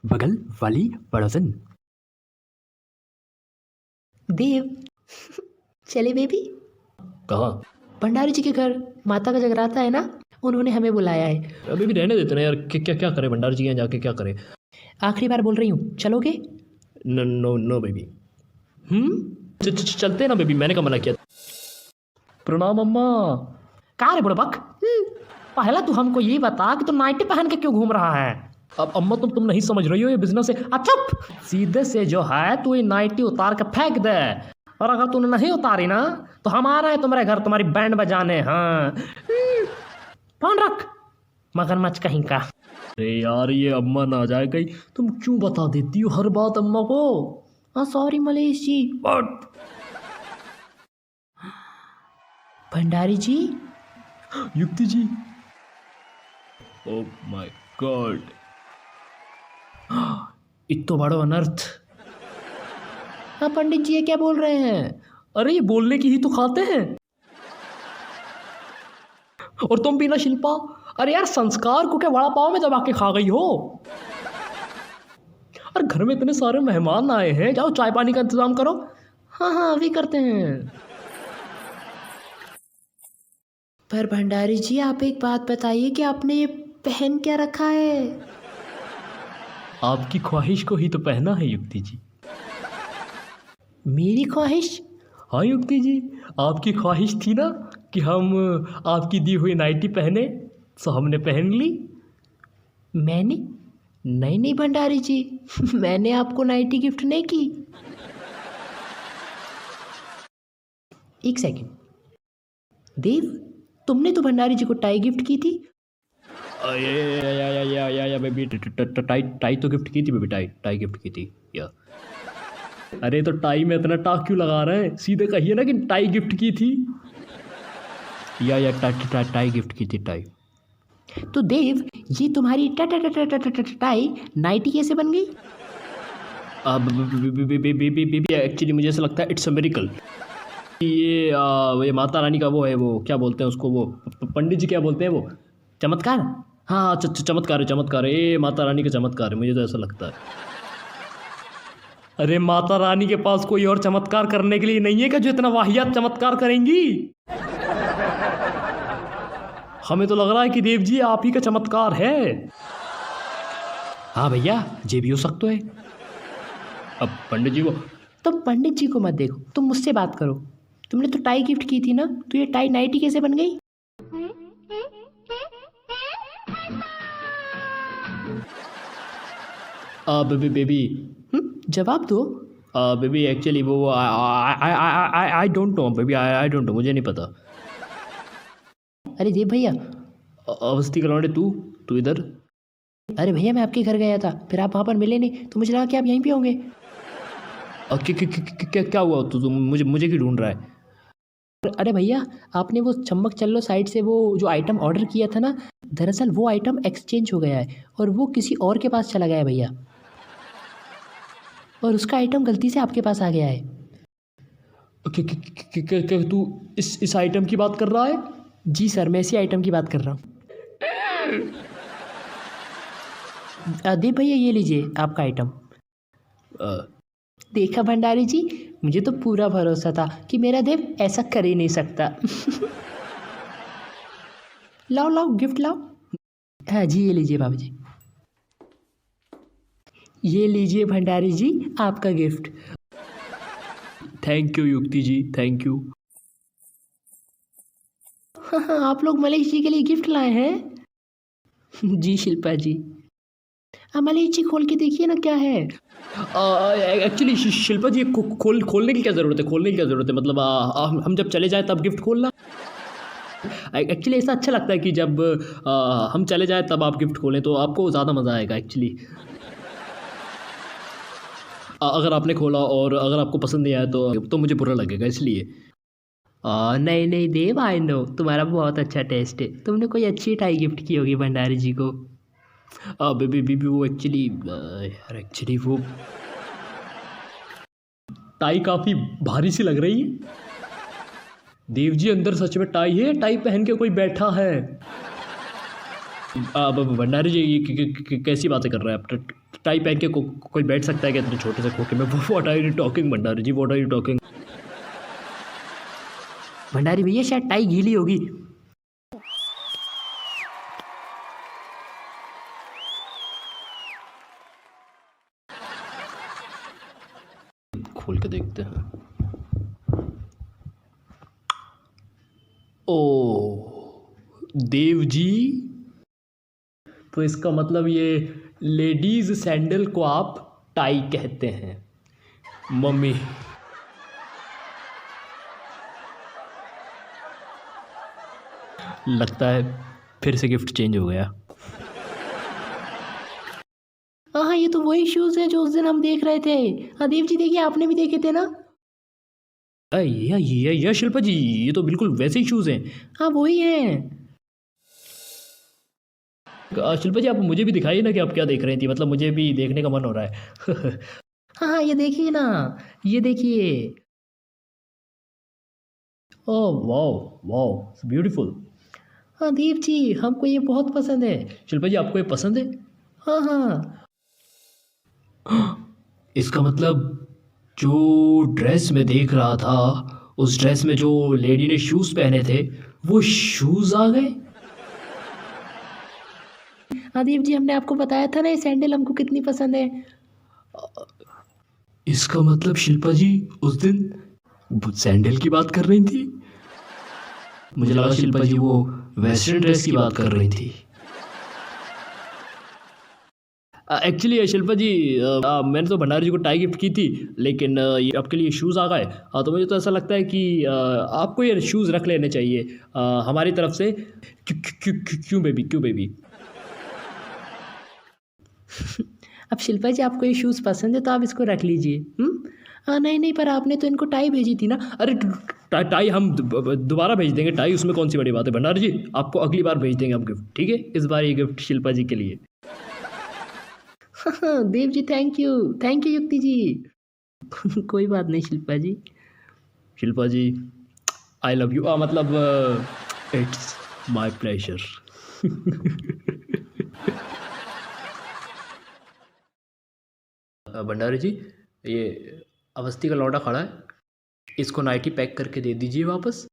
बगल वाली पड़ोसन। देव चले बेबी। कहाँ? भंडारी जी के घर माता का जगराता है ना, उन्होंने हमें बुलाया है। अभी भी रहने देते ना यार, क्या क्या करें भंडारी जी के यहाँ जाके, क्या करें? आखिरी बार बोल रही हूँ, चलोगे? No no baby. चलते ना बेबी, मैंने कब मना किया? प्रणाम अम्मा। कहाँ रे बुड़बक? पहला तू हमको ये बता कि तू नाइटी पहन के क्यों घूम रहा है? अब अम्मा तुम नहीं समझ रही हो, ये बिजनेस है। चुप! सीधे से जो है तू ये नाइटी उतार के फेंक दे, और अगर तूने नहीं उतारी ना तो हम आ रहे हैं तुम्हारे घर तुम्हारी बैंड बजाने। हाँ फोन रख, मगरमच्छ कहीं का। अरे यार ये अम्मा ना जाए कहीं, तुम क्यों बता देती हो हर बात अम्मा को? हाँ sorry Malesh ji. But Bhandari ji, Yukti ji, oh my God, इतना बड़ा अनर्थ। हाँ पंडित जी ये क्या बोल रहे हैं? अरे ये बोलने की ही तो खाते हैं। और तुम भी ना शिल्पा, अरे यार संस्कार को क्या वड़ा पाव में दबा के खा गई हो? और घर में इतने सारे मेहमान आए हैं, जाओ चाय पानी का इंतजाम करो। हाँ अभी करते हैं। पर भंडारी जी आप एक बात बताइए कि आपने ये पहन क्या रखा है? आपकी ख्वाहिश को ही तो पहना है युक्ति जी। मेरी ख्वाहिश? हाँ युक्ति जी, आपकी ख्वाहिश थी ना कि हम आपकी दी हुई नाइटी पहने, सो हमने पहन ली। मैंने? नहीं भंडारी जी मैंने आपको नाइटी गिफ्ट नहीं की। एक सेकंड, देव तुमने तो भंडारी जी को टाई गिफ्ट की थी। या बेबी, टाई तो गिफ्ट की थी बेबी, टाई गिफ्ट की थी या। अरे तो टाई में इतना टाक क्यों लगा रहे हैं? सीधे कहिए ना कि टाई गिफ्ट की थी। या टाई गिफ्ट की थी, टाई। तो देव ये तुम्हारी टाई नाइटी कैसे बन गई? एक्चुअली मुझे ऐसा लगता है इट्स अ मिरेकल। ये माता रानी का वो है, वो क्या बोलते हैं उसको, वो पंडित जी क्या बोलते हैं, वो चमत्कार। हाँ चमत्कार है, ये माता रानी का चमत्कार है, मुझे तो ऐसा लगता है। अरे माता रानी के पास कोई और चमत्कार करने के लिए नहीं है क्या जो इतना वाहियात चमत्कार करेंगी? हमें तो लग रहा है कि देव जी आप ही का चमत्कार है। हाँ भैया ये भी हो सकता है। अब पंडित जी को, तुम पंडित जी को मत देखो, तुम मुझसे बात करो। तुमने तो टाई गिफ्ट की थी ना, तो ये टाई नाइटी कैसे बन गई? बेबी जवाब दो। बेबी एक्चुअली वो I don't know baby, I don't know, मुझे नहीं पता। अरे देव भैया। अवस्थी कलौंडे, तू इधर। अरे भैया मैं आपके घर गया था, फिर आप वहाँ पर मिले नहीं, तो मुझे लगा कि आप यहीं पे होंगे। क्या हुआ? तू मुझे क्यों ढूंढ रहा है? अरे भैया आपने वो चम्मक चल्लो साइट से वो जो आइटम ऑर्डर किया था ना, दरअसल वो आइटम एक्सचेंज हो गया है और वो किसी और के पास चला गया है भैया, और उसका आइटम गलती से आपके पास आ गया है। क्या तू इस आइटम की बात कर रहा है? जी सर मैं इसी आइटम की बात कर रहा हूँ। देव भैया ये लीजिए आपका आइटम। देखा भंडारी जी, मुझे तो पूरा भरोसा था कि मेरा देव ऐसा कर ही नहीं सकता। लाओ गिफ्ट लाओ। हाँ जी ये लीजिए बाबू जी, ये लीजिए भंडारी जी आपका गिफ्ट। थैंक यू युक्ति जी, थैंक यू। हाँ आप लोग मलेश जी के लिए गिफ्ट लाए हैं? जी शिल्पा जी। मलेश जी खोल के देखिए ना क्या है। एक्चुअली शिल्पा जी खोलने की क्या ज़रूरत है? खोलने की क्या ज़रूरत है? मतलब हम जब चले जाएं तब गिफ्ट खोलना। एक्चुअली ऐसा अच्छा लगता है कि जब हम चले जाएं तब आप गिफ्ट खोलें, तो आपको ज़्यादा मज़ा आएगा एक्चुअली। अगर आपने खोला और अगर आपको पसंद नहीं आया तो मुझे बुरा लगेगा, इसलिए। नहीं देव आई नो तुम्हारा बहुत अच्छा टेस्ट है, तुमने कोई अच्छी टाई गिफ्ट की होगी भंडारी जी को। बेबी वो एक्चुअली वो टाई काफ़ी भारी सी लग रही है। देव जी अंदर सच में टाई है, टाई पहन के कोई बैठा है। भंडारी जी ये कैसी बातें कर रहे हैं आप? टाई पहन के कोई बैठ सकता है क्या इतने छोटे से खोखे में? What are you talking Bhandari ji, what are you talking? Bhandari भैया शायद टाई गीली होगी। खोल के देखते हैं। ओ देव जी, तो इसका मतलब ये लेडीज सैंडल को आप टाई कहते हैं। मम्मी लगता है फिर से गिफ्ट चेंज हो गया। हाँ, ये तो वही शूज़ है जो उस दिन हम देख रहे थे। हाँ देव जी, देखिए आपने भी देखे थे ना। ये शिल्पा जी, ये तो बिल्कुल वैसे ही शूज़ हैं। हाँ वही हैं। शिल्पा जी आप मुझे भी दिखाइए ना कि आप क्या देख रही थी, मतलब मुझे भी देखने का मन हो रहा है। हाँ हाँ, ये देखिए ना, ये देखिए। Oh wow, wow beautiful. हाँ देव जी, हमको ये बहुत पसंद है। शिल्पा जी आपको ये पसंद है? हाँ हाँ। इसका मतलब जो ड्रेस में देख रहा था, उस ड्रेस में जो लेडी ने शूज़ पहने थे, वो शूज़ आ गए। हाँ देव जी, हमने आपको बताया था ना ये सैंडल हमको कितनी पसंद है। इसका मतलब शिल्पा जी उस दिन वो सैंडल की बात कर रही थी। मुझे लगा शिल्पा जी वो वेस्टर्न ड्रेस की बात कर रही थी। एक्चुअली शिल्पा जी मैंने तो भंडारी जी को टाई गिफ्ट की थी, लेकिन ये आपके लिए शूज़ आ गए। तो मुझे तो ऐसा लगता है कि आपको ये शूज़ रख लेने चाहिए हमारी तरफ से। क्यों बेबी, क्यों बेबी? अब शिल्पा जी आपको ये शूज़ पसंद है तो आप इसको रख लीजिए। हाँ नहीं नहीं, पर आपने तो इनको टाई भेजी थी ना। अरे टाई हम दोबारा भेज देंगे, टाई उसमें कौन सी बड़ी बात है भंडारी जी, आपको अगली बार भेज देंगे हम गिफ्ट, ठीक है? इस बार ये गिफ्ट शिल्पा जी के लिए। हाँ देव जी, थैंक यू युक्ति जी। कोई बात नहीं शिल्पा जी। शिल्पा जी आई लव यू, मतलब इट्स माय प्लेजर। भंडारी जी, ये अवस्थी का लौंडा खड़ा है, इसको नाइटी पैक करके दे दीजिए वापस।